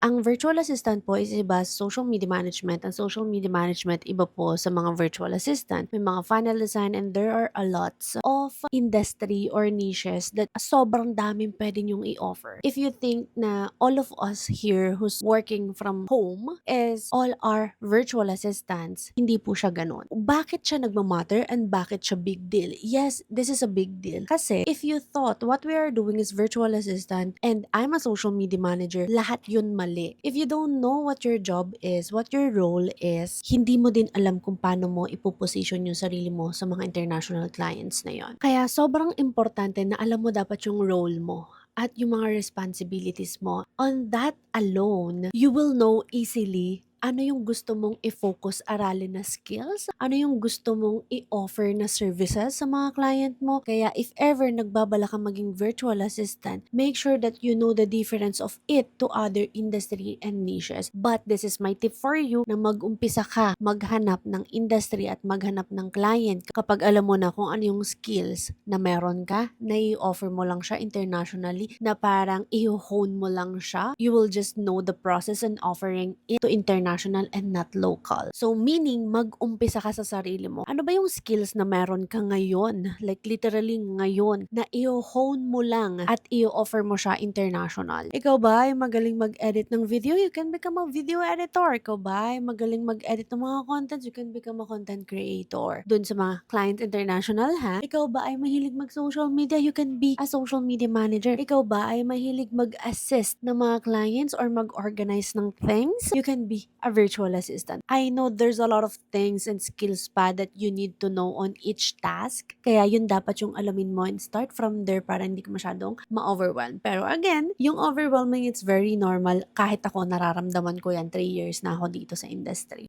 Ang virtual assistant po is iba sa social media management. Ang social media management iba po sa mga virtual assistant. May mga funnel design and there are a lots of industry or niches that sobrang daming pwede nyong i-offer. If you think na all of us here who's working from home is all our virtual assistants, hindi po siya ganun. Bakit siya nagmamatter and bakit siya big deal? Yes, this is a big deal. Kasi if you thought what we are doing is virtual assistant and I'm a social media manager, lahat yun mali. If you don't know what your job is, what your role is, hindi mo din alam kung paano mo ipoposition yung sarili mo sa mga international clients na yon. Kaya sobrang importante na alam mo dapat yung role mo at yung mga responsibilities mo. On that alone, you will know easily ano yung gusto mong i-focus aralin na skills, ano yung gusto mong i-offer na services sa mga client mo. Kaya if ever nagbabala ka maging virtual assistant, make sure that you know the difference of it to other industry and niches. But this is my tip for you na mag-umpisa ka maghanap ng industry at maghanap ng client kapag alam mo na kung ano yung skills na meron ka, na i-offer mo lang siya internationally, na parang i-hone mo lang siya. You will just know the process and offering it to international and not local. So meaning, mag-umpisa ka sa sarili mo. Ano ba yung skills na meron ka ngayon? Like literally ngayon, na i-hone mo lang at i-offer mo siya international. Ikaw ba ay magaling mag-edit ng video? You can become a video editor. Ikaw ba ay magaling mag-edit ng mga contents? You can become a content creator. Dun sa mga client international ha? Ikaw ba ay mahilig mag-social media? You can be a social media manager. Ikaw ba ay mahilig mag-assist ng mga clients or mag-organize ng things? You can be a virtual assistant. I know there's a lot of things and skills pa that you need to know on each task. Kaya yun dapat yung alamin mo and start from there para hindi ka masyadong ma-overwhelm. Pero again, yung overwhelming, it's very normal. Kahit ako, nararamdaman ko yan. 3 years na ako dito sa industry.